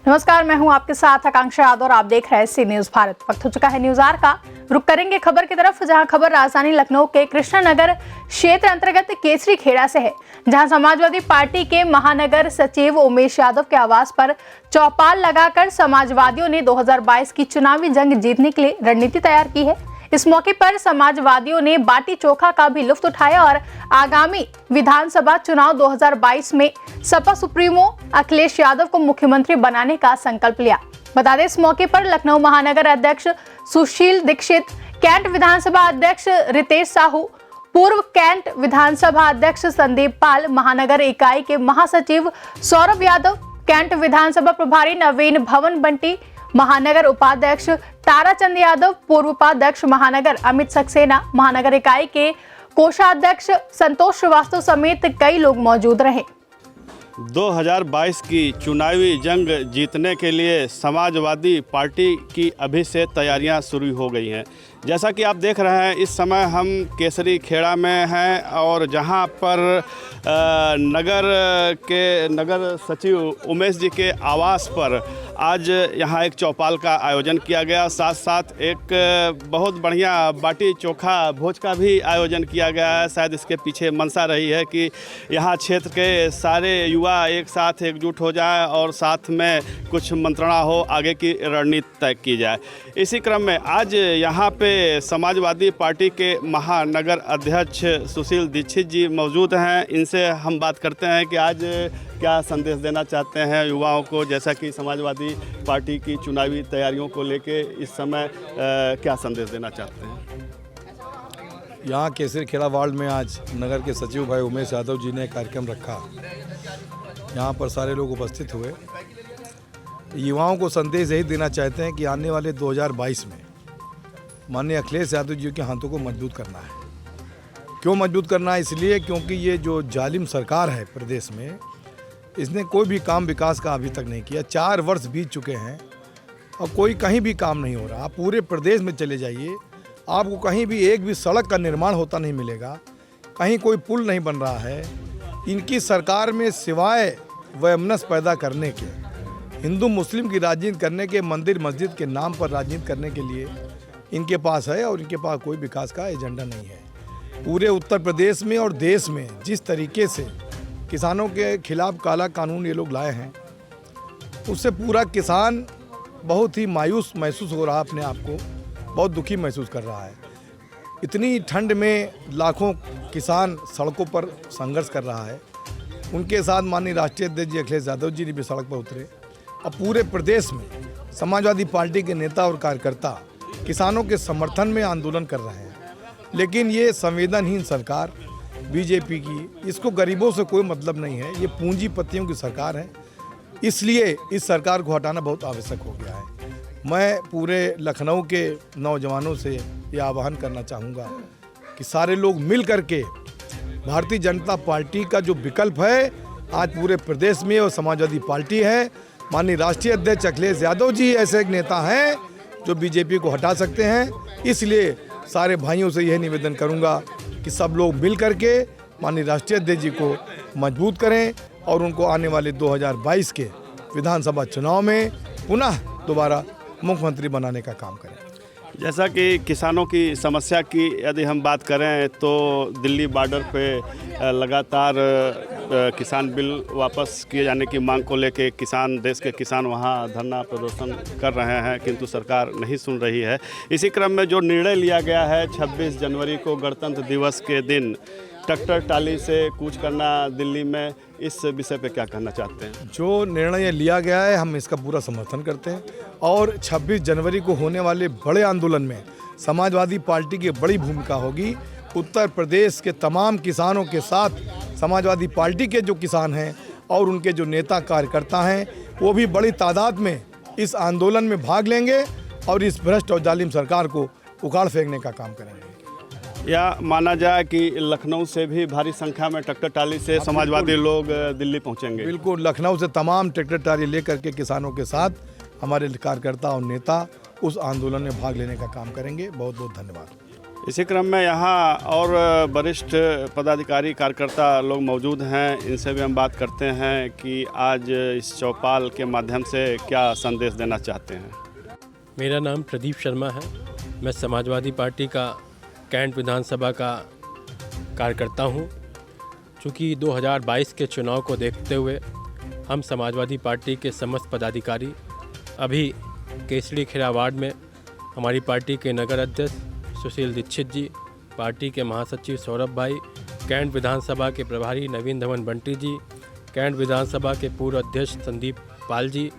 नमस्कार, मैं हूं आपके साथ आकांक्षा यादव और आप देख रहे हैं सी न्यूज भारत। वक्त हो चुका है न्यूज आवर का। रुक करेंगे खबर की तरफ, जहां खबर राजधानी लखनऊ के कृष्णानगर क्षेत्र अंतर्गत केसरी खेड़ा से है, जहां समाजवादी पार्टी के महानगर सचिव उमेश यादव के आवास पर चौपाल लगाकर समाजवादियों ने 2022 की चुनावी जंग जीतने के लिए रणनीति तैयार की है। इस मौके पर समाजवादियों ने बाटी चोखा का भी लुत्फ उठाया और आगामी विधानसभा चुनाव 2022 में सपा सुप्रीमो अखिलेश यादव को मुख्यमंत्री बनाने का संकल्प लिया। बता दें, इस मौके पर लखनऊ महानगर अध्यक्ष सुशील दीक्षित, कैंट विधानसभा अध्यक्ष रितेश साहू, पूर्व कैंट विधानसभा अध्यक्ष संदीप पाल, महानगर इकाई के महासचिव सौरभ यादव, कैंट विधानसभा प्रभारी नवीन भवन बंटी, महानगर उपाध्यक्ष ताराचंद यादव, पूर्व उपाध्यक्ष महानगर अमित सक्सेना, महानगर इकाई के कोषाध्यक्ष संतोष श्रीवास्तव समेत कई लोग मौजूद रहे। 2022 की चुनावी जंग जीतने के लिए समाजवादी पार्टी की अभी से तैयारियां शुरू हो गई हैं। जैसा कि आप देख रहे हैं, इस समय हम केसरी खेड़ा में हैं और जहां पर नगर सचिव उमेश जी के आवास पर आज यहां एक चौपाल का आयोजन किया गया। साथ साथ एक बहुत बढ़िया बाटी चोखा भोज का भी आयोजन किया गया है। शायद इसके पीछे मंशा रही है कि यहां क्षेत्र के सारे युवा एक साथ एकजुट हो जाए और साथ में कुछ मंत्रणा हो, आगे की रणनीति तय की जाए। इसी क्रम में आज यहां पे समाजवादी पार्टी के महानगर अध्यक्ष सुशील दीक्षित जी मौजूद हैं। इनसे हम बात करते हैं कि आज क्या संदेश देना चाहते हैं युवाओं को, जैसा कि समाजवादी पार्टी की चुनावी तैयारियों को लेके इस समय क्या संदेश देना चाहते हैं। यहाँ केसरी खेड़ा वार्ड में आज नगर के सचिव भाई उमेश यादव जी ने कार्यक्रम रखा। यहाँ पर सारे लोग उपस्थित हुए। युवाओं को संदेश यही देना चाहते हैं कि आने वाले 2022 में माननीय अखिलेश यादव जी के हाथों को मजबूत करना है। क्यों मजबूत करना है? इसलिए क्योंकि ये जो जालिम सरकार है प्रदेश में, इसने कोई भी काम विकास का अभी तक नहीं किया। 4 वर्ष बीत चुके हैं और कोई कहीं भी काम नहीं हो रहा। आप पूरे प्रदेश में चले जाइए, आपको कहीं भी एक भी सड़क का निर्माण होता नहीं मिलेगा, कहीं कोई पुल नहीं बन रहा है। इनकी सरकार में सिवाय वैमनस्य पैदा करने के, हिंदू मुस्लिम की राजनीति करने के, मंदिर मस्जिद के नाम पर राजनीति करने के लिए इनके पास है और इनके पास कोई विकास का एजेंडा नहीं है। पूरे उत्तर प्रदेश में और देश में जिस तरीके से किसानों के खिलाफ काला कानून ये लोग लाए हैं, उससे पूरा किसान बहुत ही मायूस महसूस हो रहा है, अपने आप को बहुत दुखी महसूस कर रहा है। इतनी ठंड में लाखों किसान सड़कों पर संघर्ष कर रहा है। उनके साथ माननीय राष्ट्रीय अध्यक्ष जी अखिलेश यादव जी ने भी सड़क पर उतरे। अब पूरे प्रदेश में समाजवादी पार्टी के नेता और कार्यकर्ता किसानों के समर्थन में आंदोलन कर रहे हैं। लेकिन ये संवेदनहीन सरकार बीजेपी की, इसको गरीबों से कोई मतलब नहीं है। ये पूंजीपतियों की सरकार है, इसलिए इस सरकार को हटाना बहुत आवश्यक हो गया है। मैं पूरे लखनऊ के नौजवानों से ये आह्वान करना चाहूँगा कि सारे लोग मिल करके भारतीय जनता पार्टी का जो विकल्प है आज पूरे प्रदेश में, और समाजवादी पार्टी है। माननीय राष्ट्रीय अध्यक्ष अखिलेश यादव जी ऐसे एक नेता हैं जो बीजेपी को हटा सकते हैं। इसलिए सारे भाइयों से यह निवेदन करूंगा कि सब लोग मिल करके माननीय राष्ट्रीय अध्यक्ष जी को मजबूत करें और उनको आने वाले 2022 के विधानसभा चुनाव में पुनः दोबारा मुख्यमंत्री बनाने का काम करें। जैसा कि किसानों की समस्या की यदि हम बात करें तो दिल्ली बॉर्डर पे लगातार किसान बिल वापस किए जाने की मांग को लेके देश के किसान वहां धरना प्रदर्शन कर रहे हैं, किंतु सरकार नहीं सुन रही है। इसी क्रम में जो निर्णय लिया गया है 26 जनवरी को गणतंत्र दिवस के दिन ट्रैक्टर ट्राली से कूच करना दिल्ली में, इस विषय पे क्या कहना चाहते हैं? जो निर्णय लिया गया है हम इसका पूरा समर्थन करते हैं और 26 जनवरी को होने वाले बड़े आंदोलन में समाजवादी पार्टी की बड़ी भूमिका होगी। उत्तर प्रदेश के तमाम किसानों के साथ समाजवादी पार्टी के जो किसान हैं और उनके जो नेता कार्यकर्ता हैं, वो भी बड़ी तादाद में इस आंदोलन में भाग लेंगे और इस भ्रष्ट और जालिम सरकार को उखाड़ फेंकने का काम करेंगे। या माना जाए कि लखनऊ से भी भारी संख्या में ट्रैक्टर ट्राली से समाजवादी लोग दिल्ली पहुंचेंगे। बिल्कुल, लखनऊ से तमाम ट्रैक्टर ट्राली लेकर के किसानों के साथ हमारे कार्यकर्ता और नेता उस आंदोलन में भाग लेने का काम करेंगे। बहुत बहुत धन्यवाद। इसी क्रम में यहाँ और वरिष्ठ पदाधिकारी कार्यकर्ता लोग मौजूद हैं, इनसे भी हम बात करते हैं कि आज इस चौपाल के माध्यम से क्या संदेश देना चाहते हैं। मेरा नाम प्रदीप शर्मा है। मैं समाजवादी पार्टी का कैंट विधानसभा का कार्यकर्ता हूँ। चूँकि 2022 के चुनाव को देखते हुए हम समाजवादी पार्टी के समस्त पदाधिकारी अभी केसरी खेड़ा वार्ड में हमारी पार्टी के नगर अध्यक्ष सुशील दीक्षित जी, पार्टी के महासचिव सौरभ भाई, कैंट विधानसभा के प्रभारी नवीन धवन बंटी जी, कैंट विधानसभा के पूर्व अध्यक्ष संदीप पाल जी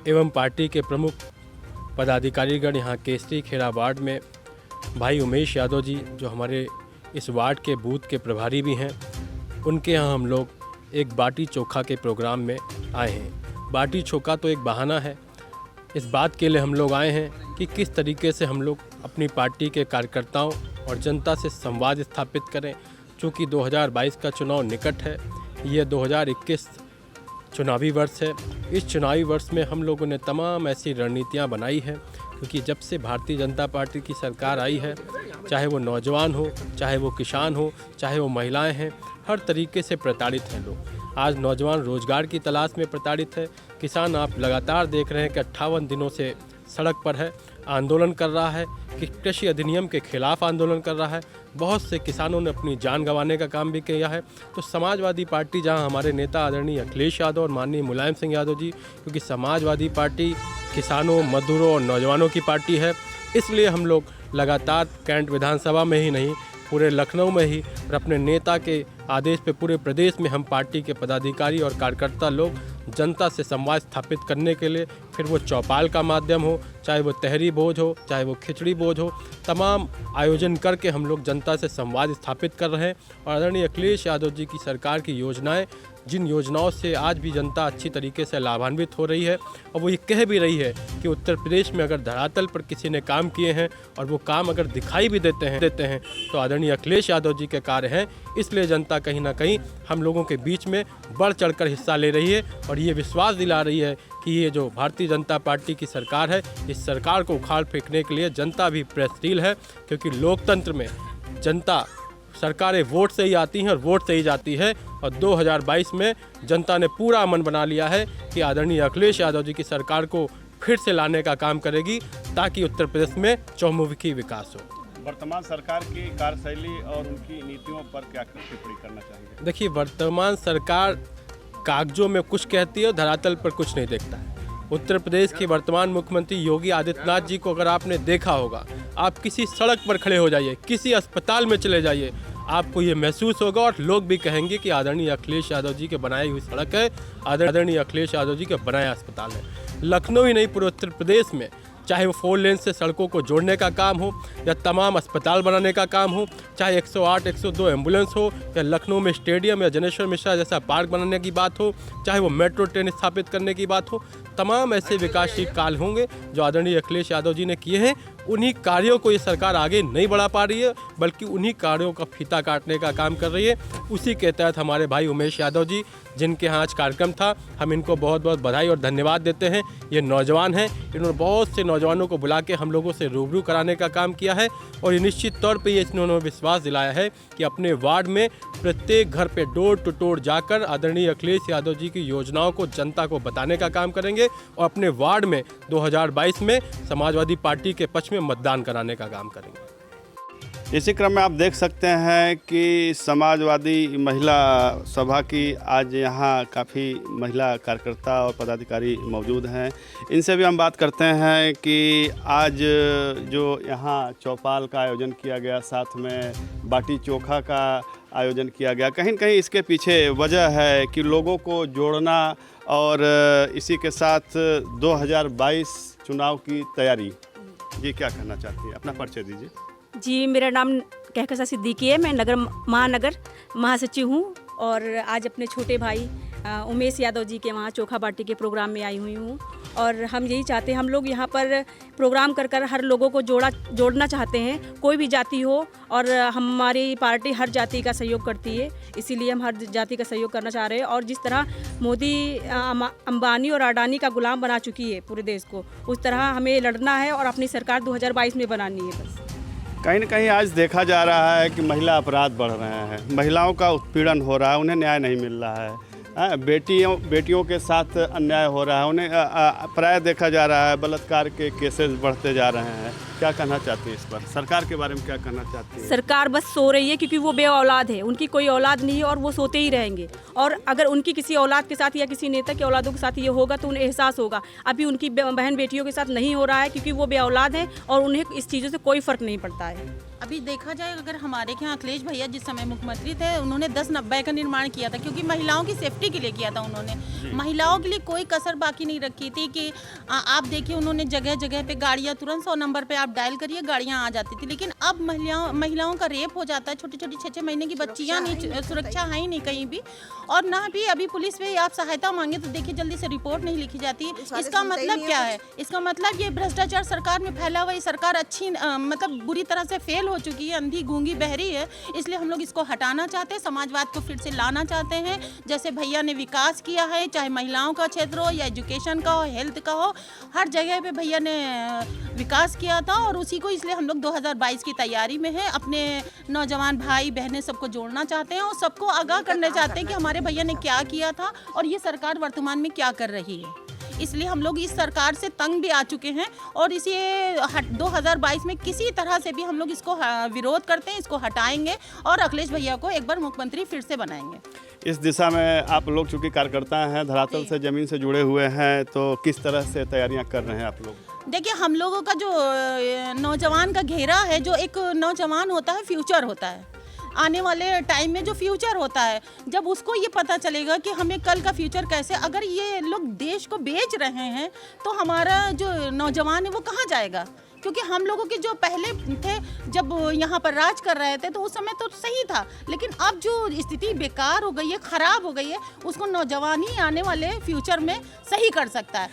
एवं पार्टी के प्रमुख पदाधिकारीगण यहाँ केसरी खेड़ा वार्ड में भाई उमेश यादव जी जो हमारे इस वार्ड के बूथ के प्रभारी भी हैं, उनके यहाँ हम लोग एक बाटी चोखा के प्रोग्राम में आए हैं। बाटी चोखा तो एक बहाना है, इस बात के लिए हम लोग आए हैं कि किस तरीके से हम लोग अपनी पार्टी के कार्यकर्ताओं और जनता से संवाद स्थापित करें। चूँकि 2022 का चुनाव निकट है, ये 2021 चुनावी वर्ष है। इस चुनावी वर्ष में हम लोगों ने तमाम ऐसी रणनीतियाँ बनाई हैं, क्योंकि जब से भारतीय जनता पार्टी की सरकार आई है, चाहे वो नौजवान हो, चाहे वो किसान हो, चाहे वो महिलाएं हैं, हर तरीके से प्रताड़ित हैं लोग। आज नौजवान रोजगार की तलाश में प्रताड़ित है, किसान आप लगातार देख रहे हैं कि 58 दिनों से सड़क पर है, आंदोलन कर रहा है कि कृषि अधिनियम के खिलाफ आंदोलन कर रहा है। बहुत से किसानों ने अपनी जान गंवाने का काम भी किया है। तो समाजवादी पार्टी, जहां हमारे नेता आदरणीय अखिलेश यादव और माननीय मुलायम सिंह यादव जी, क्योंकि समाजवादी पार्टी किसानों, मजदूरों और नौजवानों की पार्टी है, इसलिए हम लोग लगातार कैंट विधानसभा में ही नहीं, पूरे लखनऊ में ही और अपने नेता के आदेश पे पूरे प्रदेश में हम पार्टी के पदाधिकारी और कार्यकर्ता लोग जनता से संवाद स्थापित करने के लिए, फिर वो चौपाल का माध्यम हो, चाहे वो तहरी भोज हो, चाहे वो खिचड़ी भोज हो, तमाम आयोजन करके हम लोग जनता से संवाद स्थापित कर रहे हैं। और आदरणीय अखिलेश यादव जी की सरकार की योजनाएं, जिन योजनाओं से आज भी जनता अच्छी तरीके से लाभान्वित हो रही है, और वो ये कह भी रही है कि उत्तर प्रदेश में अगर धरातल पर किसी ने काम किए हैं और वो काम अगर दिखाई भी देते हैं तो आदरणीय अखिलेश यादव जी के कार्य हैं। इसलिए जनता कहीं ना कहीं हम लोगों के बीच में बढ़ चढ़कर हिस्सा ले रही है और ये विश्वास दिला रही है कि ये जो भारतीय जनता पार्टी की सरकार है, इस सरकार को उखाड़ फेंकने के लिए जनता भी प्रयत्नशील है। क्योंकि लोकतंत्र में जनता, सरकारें वोट से ही आती हैं और वोट से ही जाती है, और 2022 में जनता ने पूरा मन बना लिया है कि आदरणीय अखिलेश यादव जी की सरकार को फिर से लाने का काम करेगी, ताकि उत्तर प्रदेश में चहुमुखी विकास हो। वर्तमान सरकार की कार्यशैली और उनकी नीतियों पर क्या टिप्पणी करना चाहेंगे? देखिए, वर्तमान सरकार कागजों में कुछ कहती है, धरातल पर कुछ नहीं देखता है। उत्तर प्रदेश के वर्तमान मुख्यमंत्री योगी आदित्यनाथ जी को अगर आपने देखा होगा, आप किसी सड़क पर खड़े हो जाइए, किसी अस्पताल में चले जाइए, आपको ये महसूस होगा और लोग भी कहेंगे कि आदरणीय अखिलेश यादव जी के बनाई हुई सड़क है, आदरणीय अखिलेश यादव जी के बनाया अस्पताल है। लखनऊ ही नहीं, पूरे उत्तर प्रदेश में, चाहे वो 4 लेन से सड़कों को जोड़ने का काम हो, या तमाम अस्पताल बनाने का काम हो, चाहे 108, 102 एम्बुलेंस हो, या लखनऊ में स्टेडियम या जनेश्वर मिश्रा जैसा पार्क बनाने की बात हो, चाहे वो मेट्रो ट्रेन स्थापित करने की बात हो, तमाम ऐसे विकासशील कार्य होंगे जो आदरणीय अखिलेश यादव जी ने किए हैं। उन्हीं कार्यों को ये सरकार आगे नहीं बढ़ा पा रही है, बल्कि उन्हीं कार्यों का फीता काटने का काम कर रही है। उसी के तहत हमारे भाई उमेश यादव जी, जिनके यहाँ आज कार्यक्रम था, हम इनको बहुत बहुत बधाई और धन्यवाद देते हैं। ये नौजवान हैं, इन्होंने बहुत से नौजवानों को बुला के हम लोगों से रूबरू कराने का काम किया है, और ये निश्चित तौर पे ये इन्होंने विश्वास दिलाया है कि अपने वार्ड में प्रत्येक घर पे डोर टू डोर जाकर आदरणीय अखिलेश यादव जी की योजनाओं को जनता को बताने का काम करेंगे, और अपने वार्ड में 2022 में समाजवादी पार्टी के पक्ष में मतदान कराने का काम करेंगे। इसी क्रम में आप देख सकते हैं कि समाजवादी महिला सभा की आज यहाँ काफ़ी महिला कार्यकर्ता और पदाधिकारी मौजूद हैं। इनसे भी हम बात करते हैं कि आज जो यहाँ चौपाल का आयोजन किया गया, साथ में बाटी चोखा का आयोजन किया गया, कहीं न कहीं इसके पीछे वजह है कि लोगों को जोड़ना और इसी के साथ 2022 चुनाव की तैयारी। जी, क्या कहना चाहती है? अपना परिचय दीजिए। जी, मेरा नाम कहकशा सिद्दीकी है। मैं महानगर महासचिव हूँ, और आज अपने छोटे भाई उमेश यादव जी के वहाँ चोखा बाटी के प्रोग्राम में आई हुई हूँ। और हम यही चाहते हैं, हम लोग यहाँ पर प्रोग्राम कर कर हर लोगों को जोड़ना चाहते हैं, कोई भी जाति हो, और हमारी पार्टी हर जाति का सहयोग करती है, इसीलिए हम हर जाति का सहयोग करना चाह रहे हैं। और जिस तरह मोदी अंबानी और अडानी का गुलाम बना चुकी है पूरे देश को, उस तरह हमें लड़ना है और अपनी सरकार 2022 में बनानी है बस। कहीं न कहीं आज देखा जा रहा है कि महिला अपराध बढ़ रहे हैं, महिलाओं का उत्पीड़न हो रहा है, उन्हें न्याय नहीं मिल रहा है। बेटियों के साथ अन्याय हो रहा है, उन्हें प्राय देखा जा रहा है बलात्कार के केसेस बढ़ते जा रहे हैं। क्या कहना चाहती है इस पर? सरकार के बारे में क्या कहना चाहती है? सरकार बस सो रही है क्योंकि वो बे औलाद है, उनकी कोई औलाद नहीं है और वो सोते ही रहेंगे। और अगर उनकी किसी औलाद के साथ या किसी नेता के औलादों के साथ ये होगा तो उन्हें एहसास होगा। अभी उनकी बहन बेटियों के साथ नहीं हो रहा है क्योंकि वो बे औलाद हैं और उन्हें इस चीज़ों से कोई फ़र्क नहीं पड़ता है। अभी देखा जाए, अगर हमारे यहाँ अखिलेश भैया जिस समय मुख्यमंत्री थे, उन्होंने 10-90 का निर्माण किया था क्योंकि महिलाओं की सेफ्टी के लिए किया था। उन्होंने महिलाओं के लिए कोई कसर बाकी नहीं रखी थी कि आप देखिए, उन्होंने जगह जगह पे गाड़ियाँ तुरंत 100 नंबर पे आप डायल करिए, गाड़ियाँ आ जाती थी। लेकिन अब महिलाओं का रेप हो जाता है, छोटी छोटी 6-6 महीने की बच्चियाँ नहीं, सुरक्षा है ही नहीं कहीं भी। और ना भी अभी पुलिस में आप सहायता मांगे तो देखिए जल्दी से रिपोर्ट नहीं लिखी जाती। इसका मतलब क्या है? इसका मतलब ये भ्रष्टाचार सरकार में फैला हुआ है। सरकार अच्छी मतलब बुरी तरह से फेल हो चुकी है, अंधी गूंगी बहरी है। इसलिए हम लोग इसको हटाना चाहते हैं, समाजवाद को फिर से लाना चाहते हैं। जैसे भैया ने विकास किया है, चाहे महिलाओं का क्षेत्र हो या एजुकेशन का हो, हेल्थ का हो, हर जगह पे भैया ने विकास किया था। और उसी को इसलिए हम लोग 2022 की तैयारी में है। अपने नौजवान भाई बहनें सबको जोड़ना चाहते हैं और सबको आगाह करना चाहते हैं कि हमारे भैया ने क्या किया था और ये सरकार वर्तमान में क्या कर रही है। इसलिए हम लोग इस सरकार से तंग भी आ चुके हैं और इसे 2022 में किसी तरह से भी हम लोग इसको विरोध करते हैं, इसको हटाएंगे और अखिलेश भैया को एक बार मुख्यमंत्री फिर से बनाएंगे। इस दिशा में आप लोग चूँकि कार्यकर्ता हैं, धरातल से ज़मीन से जुड़े हुए हैं, तो किस तरह से तैयारियां कर रहे हैं आप लोग? देखिए, हम लोगों का जो नौजवान का घेरा है, जो एक नौजवान होता है, फ्यूचर होता है, आने वाले टाइम में जो फ्यूचर होता है, जब उसको ये पता चलेगा कि हमें कल का फ्यूचर कैसे, अगर ये लोग देश को बेच रहे हैं तो हमारा जो नौजवान है वो कहाँ जाएगा? क्योंकि हम लोगों के जो पहले थे, जब यहाँ पर राज कर रहे थे तो उस समय तो सही था, लेकिन अब जो स्थिति बेकार हो गई है, खराब हो गई है, उसको नौजवान ही आने वाले फ्यूचर में सही कर सकता है।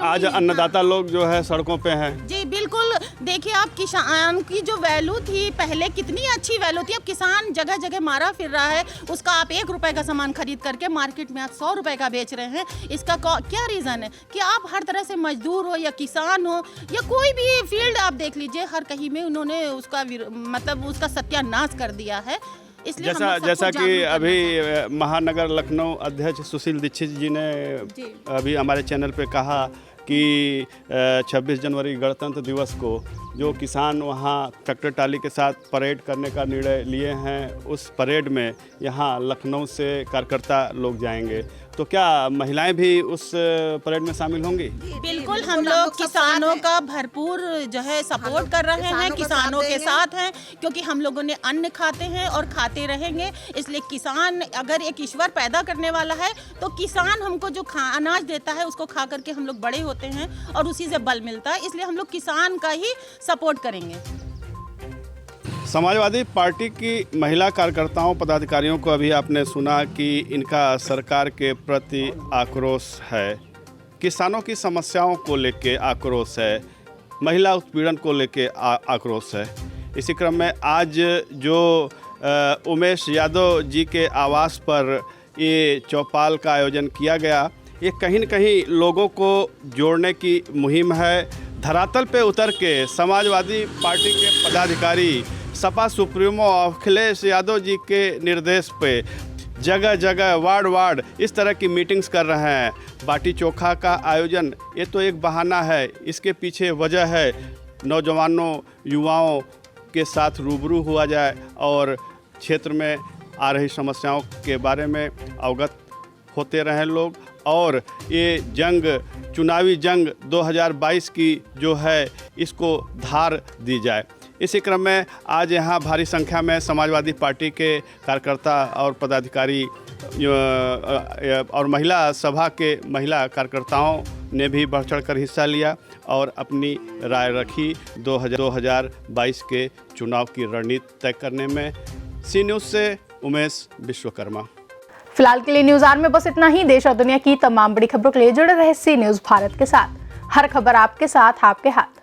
आज अन्नदाता लोग जो है सड़कों पे हैं। जी बिल्कुल, देखिए आप किसान की जो वैल्यू थी पहले, कितनी अच्छी वैल्यू थी। अब किसान जगह जगह मारा फिर रहा है, उसका आप 1 रुपए का सामान खरीद करके मार्केट में आप 100 रुपए का बेच रहे हैं। इसका क्या रीज़न है? कि आप हर तरह से मजदूर हो या किसान हो या कोई भी फील्ड आप देख लीजिए, हर कहीं में उन्होंने उसका मतलब उसका सत्यानाश कर दिया है। इसलिए जैसा कि अभी महानगर लखनऊ अध्यक्ष सुशील दीक्षित जी ने अभी हमारे चैनल पे कहा कि 26 जनवरी गणतंत्र दिवस को जो किसान वहाँ ट्रैक्टर टाली के साथ परेड करने का निर्णय लिए हैं, उस परेड में यहाँ लखनऊ से कार्यकर्ता लोग जाएंगे, तो क्या महिलाएं भी उस परेड में शामिल होंगी? बिल्कुल, हम लोग किसानों का भरपूर जो है सपोर्ट कर रहे हैं, किसानों के साथ हैं, क्योंकि हम लोगों ने अन्न खाते हैं और खाते रहेंगे। इसलिए किसान अगर एक ईश्वर पैदा करने वाला है तो किसान हमको जो अनाज देता है उसको खा करके हम लोग बड़े होते हैं और उसी से बल मिलता है। इसलिए हम लोग किसान का ही सपोर्ट करेंगे। समाजवादी पार्टी की महिला कार्यकर्ताओं पदाधिकारियों को अभी आपने सुना कि इनका सरकार के प्रति आक्रोश है, किसानों की समस्याओं को लेके आक्रोश है, महिला उत्पीड़न को लेके आक्रोश है। इसी क्रम में आज जो उमेश यादव जी के आवास पर ये चौपाल का आयोजन किया गया, ये कहीं न कहीं लोगों को जोड़ने की मुहिम है। धरातल पे उतर के समाजवादी पार्टी के पदाधिकारी सपा सुप्रीमो अखिलेश यादव जी के निर्देश पे जगह जगह वार्ड इस तरह की मीटिंग्स कर रहे हैं। बाटी चोखा का आयोजन ये तो एक बहाना है, इसके पीछे वजह है नौजवानों युवाओं के साथ रूबरू हुआ जाए और क्षेत्र में आ रही समस्याओं के बारे में अवगत होते रहें लोग, और ये जंग चुनावी जंग 2022 की जो है इसको धार दी जाए। इसी क्रम में आज यहाँ भारी संख्या में समाजवादी पार्टी के कार्यकर्ता और पदाधिकारी और महिला सभा के महिला कार्यकर्ताओं ने भी बढ़ चढ़ कर हिस्सा लिया और अपनी राय रखी 2022 के चुनाव की रणनीति तय करने में। सी न्यूज़ से उमेश विश्वकर्मा। फिलहाल के लिए न्यूज़ आर में बस इतना ही। देश और दुनिया की तमाम बड़ी खबरों के लिए जुड़े रहे सी न्यूज़ भारत के साथ। हर खबर आपके साथ, आपके हाथ।